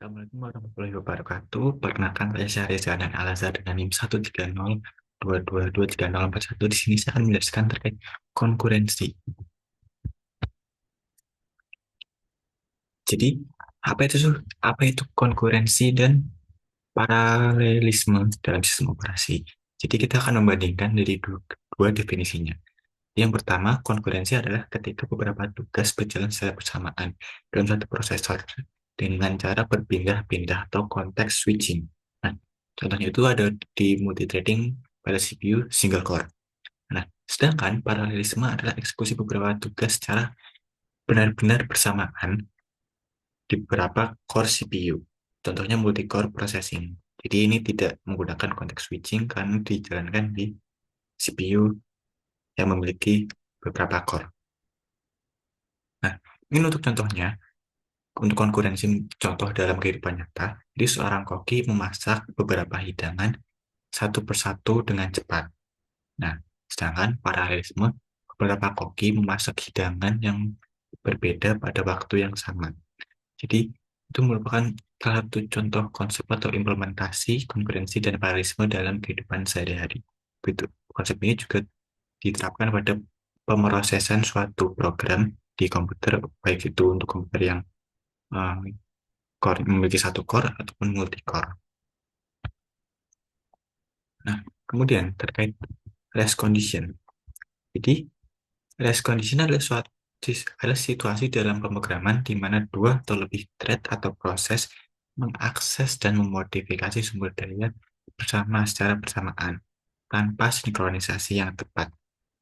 Assalamualaikum warahmatullahi wabarakatuh. Perkenalkan saya Reza dan Al-Azhar dengan NIM 13022223041. Di sini saya akan menjelaskan terkait konkurensi. Jadi, apa itu konkurensi dan paralelisme dalam sistem operasi? Jadi, kita akan membandingkan dari dua definisinya. Yang pertama, konkurensi adalah ketika beberapa tugas berjalan secara bersamaan dalam satu prosesor dengan cara berpindah-pindah atau konteks switching. Nah, contohnya itu ada di multithreading pada CPU single core. Nah, sedangkan paralelisme adalah eksekusi beberapa tugas secara benar-benar bersamaan di beberapa core CPU. Contohnya multi-core processing. Jadi ini tidak menggunakan konteks switching karena dijalankan di CPU yang memiliki beberapa core. Nah, ini untuk contohnya, untuk konkurensi contoh dalam kehidupan nyata, jadi seorang koki memasak beberapa hidangan satu persatu dengan cepat. Nah, sedangkan paralelisme, beberapa koki memasak hidangan yang berbeda pada waktu yang sama. Jadi, itu merupakan salah satu contoh konsep atau implementasi konkurensi dan paralelisme dalam kehidupan sehari-hari. Begitu. Konsep ini juga diterapkan pada pemrosesan suatu program di komputer, baik itu untuk komputer yang uh, memiliki satu core ataupun multi core. Nah, kemudian terkait race condition. Jadi, race condition adalah situasi dalam pemrograman di mana dua atau lebih thread atau proses mengakses dan memodifikasi sumber daya secara bersamaan tanpa sinkronisasi yang tepat,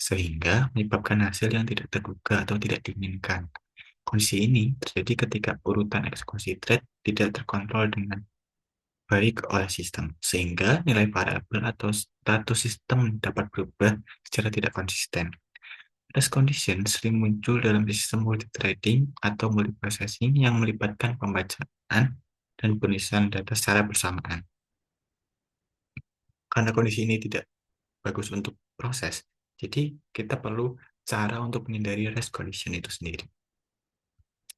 sehingga menyebabkan hasil yang tidak terduga atau tidak diinginkan. Kondisi ini terjadi ketika urutan eksekusi thread tidak terkontrol dengan baik oleh sistem, sehingga nilai variabel atau status sistem dapat berubah secara tidak konsisten. Race condition sering muncul dalam sistem multithreading atau multiprocessing yang melibatkan pembacaan dan penulisan data secara bersamaan. Karena kondisi ini tidak bagus untuk proses, jadi kita perlu cara untuk menghindari race condition itu sendiri.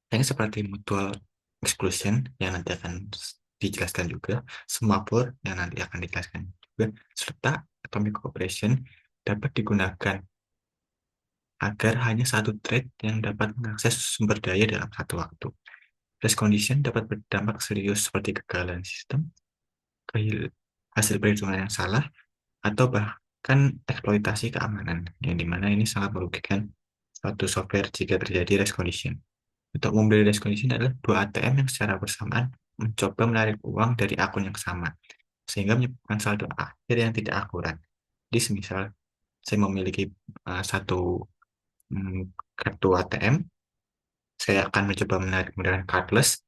Yang seperti mutual exclusion yang nanti akan dijelaskan juga, semaphore yang nanti akan dijelaskan juga, serta atomic operation dapat digunakan agar hanya satu thread yang dapat mengakses sumber daya dalam satu waktu. Race condition dapat berdampak serius seperti kegagalan sistem, hasil perhitungan yang salah, atau bahkan eksploitasi keamanan, yang dimana ini sangat merugikan suatu software jika terjadi race condition. Untuk membeli race condition adalah dua ATM yang secara bersamaan mencoba menarik uang dari akun yang sama, sehingga menyebabkan saldo akhir yang tidak akurat. Jadi, semisal saya memiliki satu kartu ATM, saya akan mencoba menarik menggunakan cardless,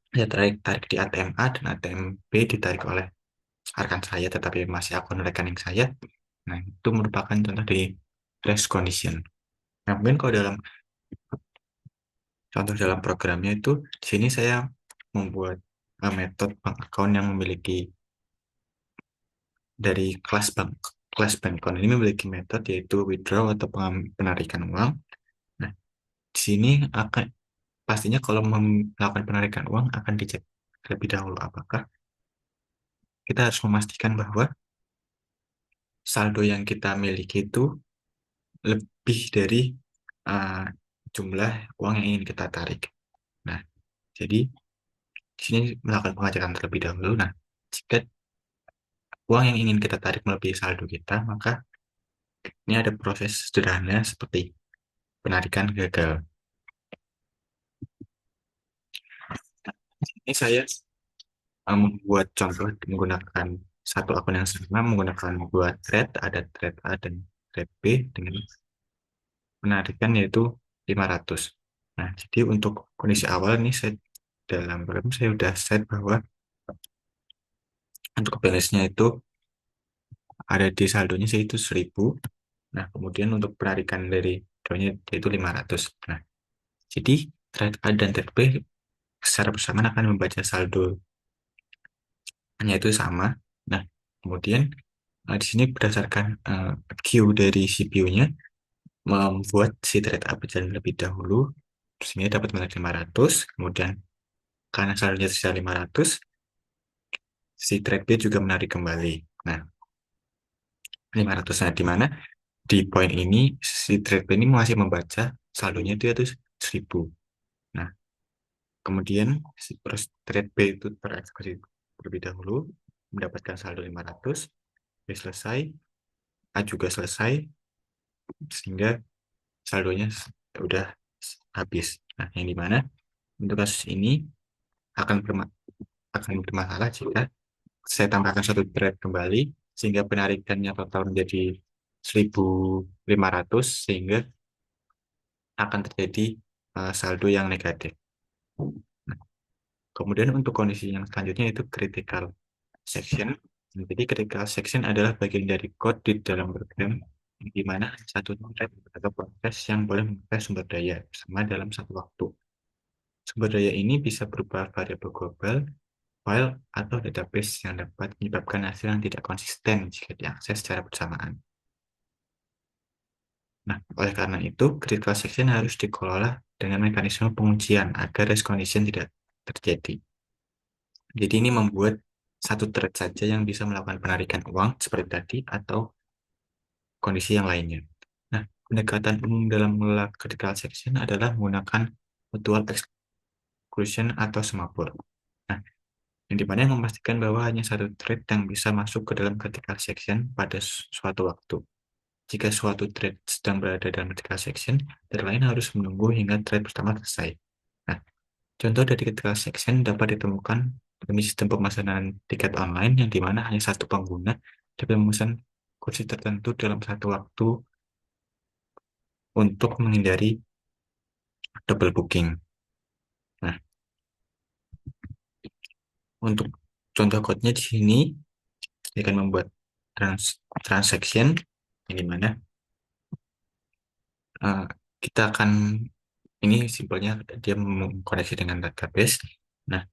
saya tarik di ATM A dan ATM B ditarik oleh rekan saya, tetapi masih akun rekening saya. Nah, itu merupakan contoh dari race condition. Nah, mungkin kalau dalam contoh dalam programnya itu, di sini saya membuat metode bank account yang memiliki dari kelas bank account ini memiliki metode yaitu withdraw atau penarikan uang. Nah, di sini akan pastinya kalau melakukan penarikan uang akan dicek terlebih dahulu apakah kita harus memastikan bahwa saldo yang kita miliki itu lebih dari uh, jumlah uang yang ingin kita tarik. Nah, jadi di sini melakukan pengecekan terlebih dahulu. Nah, jika uang yang ingin kita tarik melebihi saldo kita, maka ini ada proses sederhana seperti penarikan gagal. Ini saya membuat contoh menggunakan satu akun yang sama, menggunakan dua thread, ada thread A dan thread B dengan penarikan yaitu 500. Nah, jadi untuk kondisi awal ini saya dalam program saya sudah set bahwa untuk balance-nya itu ada di saldonya yaitu 1000. Nah, kemudian untuk penarikan dari saldonya yaitu 500. Nah, jadi thread A dan thread B secara bersamaan akan membaca saldonya itu sama. Nah, kemudian di sini berdasarkan queue dari CPU-nya membuat si thread A berjalan lebih dahulu, sehingga dapat menarik 500, kemudian karena saldonya tersisa 500, si trade B juga menarik kembali. Nah, 500, nah di mana di poin ini si trade B ini masih membaca saldonya itu 1000. Nah, kemudian si trade B itu tereksekusi terlebih dahulu, mendapatkan saldo 500, B selesai, A juga selesai, sehingga saldonya udah habis. Nah, yang dimana untuk kasus ini akan bermasalah jika saya tambahkan satu trade kembali, sehingga penarikannya total menjadi 1.500, sehingga akan terjadi saldo yang negatif. Nah, kemudian untuk kondisi yang selanjutnya itu critical section. Jadi critical section adalah bagian dari code di dalam program di mana satu thread atau proses yang boleh mengakses sumber daya sama dalam satu waktu. Sumber daya ini bisa berupa variabel global, file, atau database yang dapat menyebabkan hasil yang tidak konsisten jika diakses secara bersamaan. Nah, oleh karena itu, critical section harus dikelola dengan mekanisme penguncian agar race condition tidak terjadi. Jadi ini membuat satu thread saja yang bisa melakukan penarikan uang seperti tadi atau kondisi yang lainnya. Nah, pendekatan umum dalam mengelola critical section adalah menggunakan mutual exclusion atau semapur. Nah, yang dimana yang memastikan bahwa hanya satu thread yang bisa masuk ke dalam critical section pada suatu waktu. Jika suatu thread sedang berada dalam critical section, thread lain harus menunggu hingga thread pertama selesai. Nah, contoh dari critical section dapat ditemukan demi sistem pemesanan tiket online yang dimana hanya satu pengguna dapat memesan kursi tertentu dalam satu waktu untuk menghindari double booking. Nah, untuk contoh code-nya di sini saya akan membuat transaction yang dimana uh, kita akan ini simpelnya dia mengkoneksi dengan database. Nah,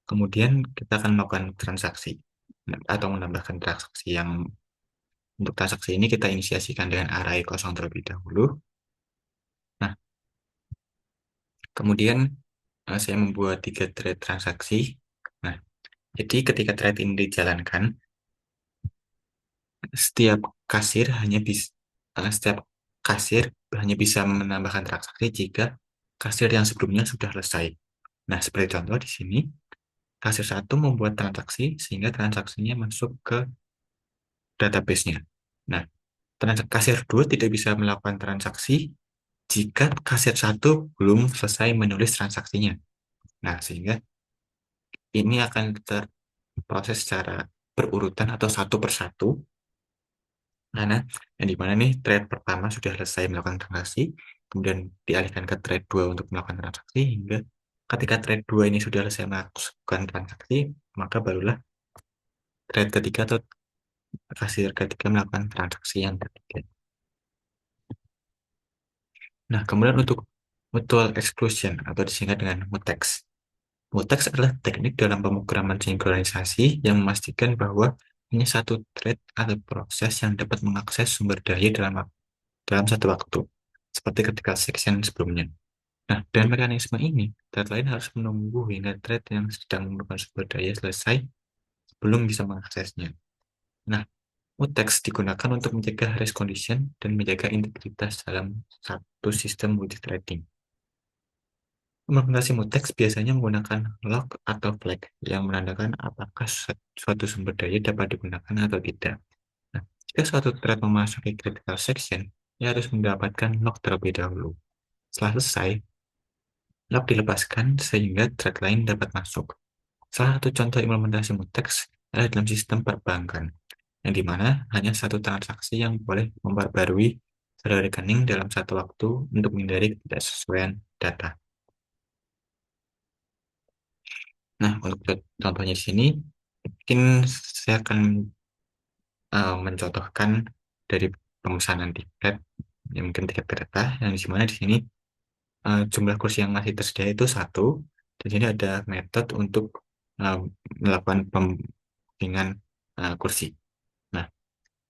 kemudian kita akan melakukan transaksi atau menambahkan transaksi yang untuk transaksi ini kita inisiasikan dengan array kosong terlebih dahulu. Nah, kemudian saya membuat 3 thread transaksi. Nah, jadi ketika thread ini dijalankan, setiap kasir hanya bisa setiap kasir hanya bisa menambahkan transaksi jika kasir yang sebelumnya sudah selesai. Nah, seperti contoh di sini, kasir 1 membuat transaksi sehingga transaksinya masuk ke database-nya. Nah, kasir 2 tidak bisa melakukan transaksi jika kasir 1 belum selesai menulis transaksinya. Nah, sehingga ini akan terproses secara berurutan atau satu persatu, karena yang dimana nih thread pertama sudah selesai melakukan transaksi, kemudian dialihkan ke thread 2 untuk melakukan transaksi, hingga ketika thread 2 ini sudah selesai melakukan transaksi, maka barulah thread ketiga atau kasir ketiga melakukan transaksi yang ketiga. Nah, kemudian untuk mutual exclusion atau disingkat dengan mutex. Mutex adalah teknik dalam pemrograman sinkronisasi yang memastikan bahwa hanya satu thread atau proses yang dapat mengakses sumber daya dalam satu waktu, seperti ketika section sebelumnya. Nah, dengan mekanisme ini, thread lain harus menunggu hingga thread yang sedang memerlukan sumber daya selesai sebelum bisa mengaksesnya. Nah, mutex digunakan untuk mencegah race condition dan menjaga integritas dalam satu sistem multithreading. Implementasi mutex biasanya menggunakan log atau flag yang menandakan apakah suatu sumber daya dapat digunakan atau tidak. Nah, jika suatu thread memasuki critical section, ia harus mendapatkan log terlebih dahulu. Setelah selesai, log dilepaskan sehingga thread lain dapat masuk. Salah satu contoh implementasi mutex adalah dalam sistem perbankan, yang dimana hanya satu transaksi yang boleh memperbarui saldo rekening dalam satu waktu untuk menghindari ketidaksesuaian data. Nah, untuk contohnya di sini, mungkin saya akan mencontohkan dari pemesanan tiket, yang mungkin tiket kereta, yang di mana di sini jumlah kursi yang masih tersedia itu satu, dan di sini ada metode untuk uh, melakukan pembookingan kursi. Nah,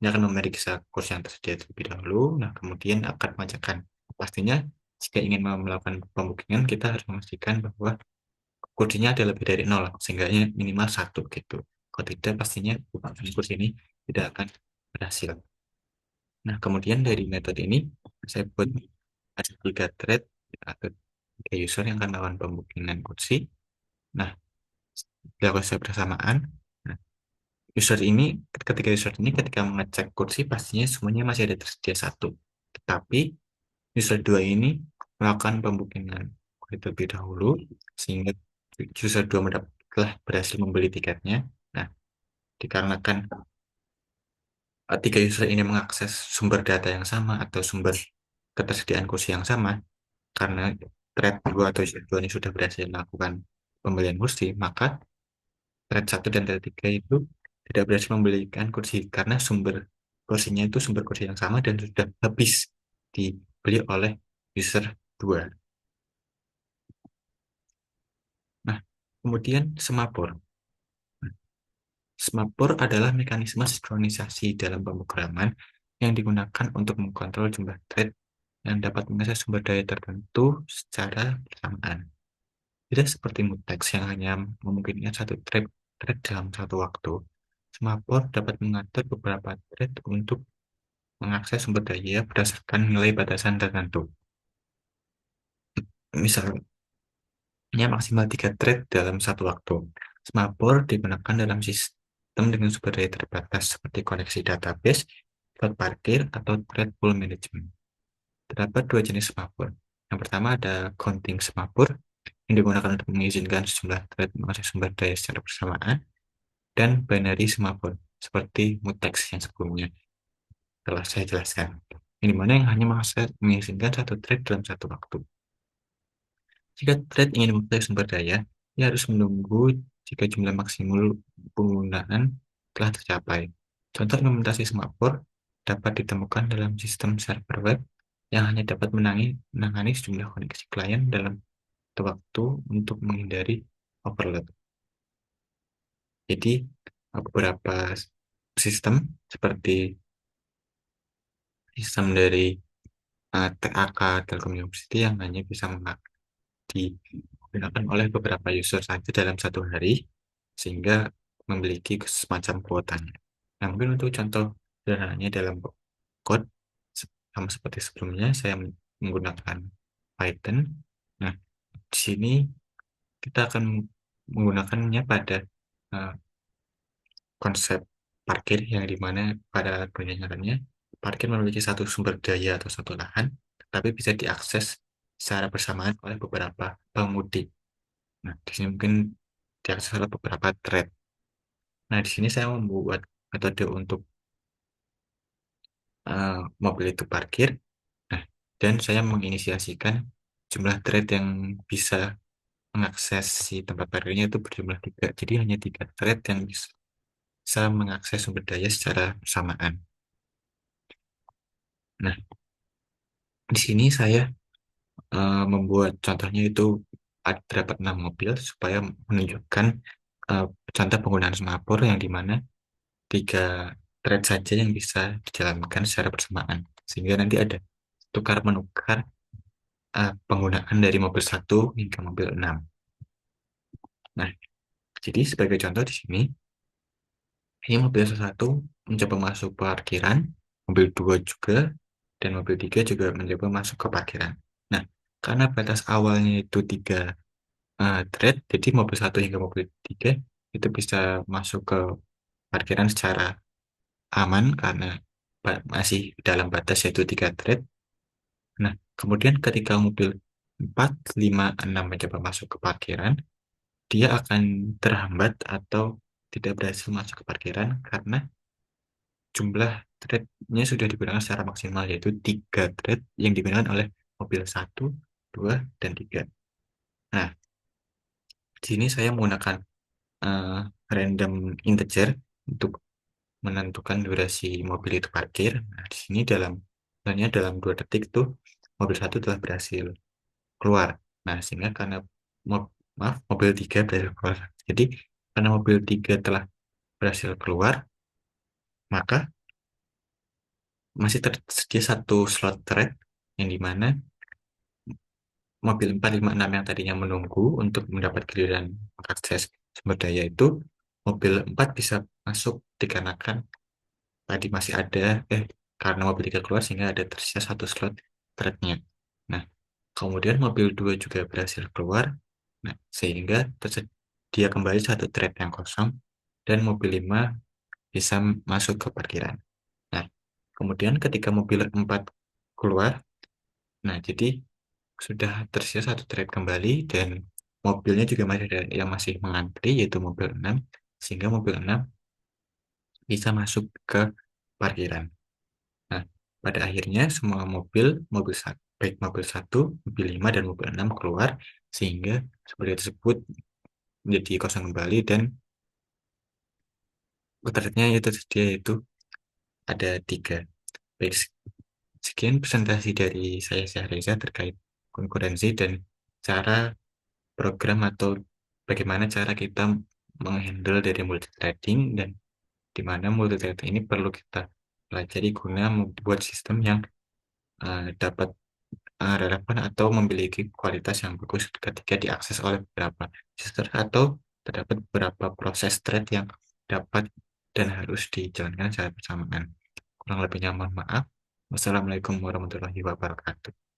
ini akan memeriksa kursi yang tersedia terlebih dahulu, nah kemudian akan mengajarkan. Pastinya, jika ingin melakukan pembookingan, kita harus memastikan bahwa kursinya ada lebih dari nol, sehingga minimal satu gitu. Kalau tidak, pastinya kursi ini tidak akan berhasil. Nah, kemudian dari metode ini, saya buat ada tiga thread atau tiga user yang akan melakukan pembukingan kursi. Nah, dilakukan secara bersamaan. Nah, ketika mengecek kursi, pastinya semuanya masih ada tersedia satu. Tetapi user 2 ini melakukan pembukingan terlebih dahulu, sehingga user 2 telah berhasil membeli tiketnya. Nah, dikarenakan tiga user ini mengakses sumber data yang sama atau sumber ketersediaan kursi yang sama, karena thread 2 atau user 2 ini sudah berhasil melakukan pembelian kursi, maka thread 1 dan thread 3 itu tidak berhasil membelikan kursi karena sumber kursinya itu sumber kursi yang sama dan sudah habis dibeli oleh user 2. Nah, kemudian semapur. Semapur adalah mekanisme sinkronisasi dalam pemrograman yang digunakan untuk mengontrol jumlah thread yang dapat mengakses sumber daya tertentu secara bersamaan. Tidak seperti mutex yang hanya memungkinkan satu thread dalam satu waktu. Semapur dapat mengatur beberapa thread untuk mengakses sumber daya berdasarkan nilai batasan tertentu. Misalnya maksimal 3 thread dalam satu waktu. Semapur digunakan dalam sistem dengan sumber daya terbatas seperti koneksi database, cloud parkir, atau thread pool management. Terdapat dua jenis semapur. Yang pertama ada counting semapur yang digunakan untuk mengizinkan sejumlah thread mengakses sumber daya secara bersamaan, dan binary semapur seperti mutex yang sebelumnya telah saya jelaskan. Yang dimana yang hanya mengizinkan satu thread dalam satu waktu. Jika thread ingin mengakses sumber daya, ia harus menunggu jika jumlah maksimal penggunaan telah tercapai. Contoh implementasi semapur dapat ditemukan dalam sistem server web yang hanya dapat menangani sejumlah koneksi klien dalam waktu untuk menghindari overload. Jadi, beberapa sistem seperti sistem dari TAK Telkom University yang hanya bisa digunakan oleh beberapa user saja dalam satu hari, sehingga memiliki semacam kuotanya. Nah, mungkin untuk contoh sederhananya dalam code, sama seperti sebelumnya, saya menggunakan Python. Nah, di sini kita akan menggunakannya pada uh, konsep parkir, yang dimana pada kenyataannya parkir memiliki satu sumber daya atau satu lahan, tapi bisa diakses secara bersamaan oleh beberapa pengemudi. Nah, di sini mungkin diakses oleh beberapa thread. Nah, di sini saya membuat metode untuk mobil itu parkir. Nah, dan saya menginisiasikan jumlah thread yang bisa mengakses si tempat parkirnya itu berjumlah 3. Jadi hanya 3 thread yang bisa mengakses sumber daya secara bersamaan. Nah, di sini saya membuat contohnya itu terdapat 6 mobil supaya menunjukkan contoh penggunaan semapur yang dimana 3 thread saja yang bisa dijalankan secara bersamaan. Sehingga nanti ada tukar-menukar penggunaan dari mobil 1 hingga mobil 6. Nah, jadi sebagai contoh di sini, ini mobil satu mencoba masuk parkiran, mobil 2 juga, dan mobil 3 juga mencoba masuk ke parkiran. Nah, karena batas awalnya itu 3 thread, jadi mobil 1 hingga mobil 3 itu bisa masuk ke parkiran secara aman karena masih dalam batas yaitu 3 thread. Nah, kemudian ketika mobil 4, 5, 6 mencoba masuk ke parkiran, dia akan terhambat atau tidak berhasil masuk ke parkiran karena jumlah thread-nya sudah digunakan secara maksimal, yaitu 3 thread yang digunakan oleh mobil 1, 2, dan 3. Nah, di sini saya menggunakan eh, random integer untuk menentukan durasi mobil itu parkir. Nah, di sini dalam 2 detik tuh mobil 1 telah berhasil keluar. Nah, sehingga karena mobil 3 berhasil keluar. Jadi, karena mobil 3 telah berhasil keluar, maka masih tersedia satu slot thread yang dimana mobil 456 yang tadinya menunggu untuk mendapat giliran mengakses sumber daya itu, mobil 4 bisa masuk dikarenakan tadi masih ada, karena mobil 3 keluar sehingga ada tersisa satu slot thread-nya. Nah, kemudian mobil 2 juga berhasil keluar, nah, sehingga tersedia kembali satu thread yang kosong, dan mobil 5 bisa masuk ke parkiran. Nah, kemudian ketika mobil 4 keluar, nah jadi sudah tersedia satu thread kembali dan mobilnya juga masih ada yang masih mengantri yaitu mobil 6 sehingga mobil 6 bisa masuk ke parkiran. Nah, pada akhirnya semua mobil baik mobil 1, mobil 5 dan mobil 6 keluar sehingga seperti tersebut menjadi kosong kembali dan threadnya itu tersedia yaitu ada 3. Baik, sekian presentasi dari saya Syahriza terkait konkurensi dan cara program atau bagaimana cara kita menghandle dari multi threading dan di mana multi threading ini perlu kita pelajari guna membuat sistem yang dapat relevan atau memiliki kualitas yang bagus ketika diakses oleh beberapa user atau terdapat beberapa proses thread yang dapat dan harus dijalankan secara bersamaan. Kurang lebihnya mohon maaf. Wassalamualaikum warahmatullahi wabarakatuh.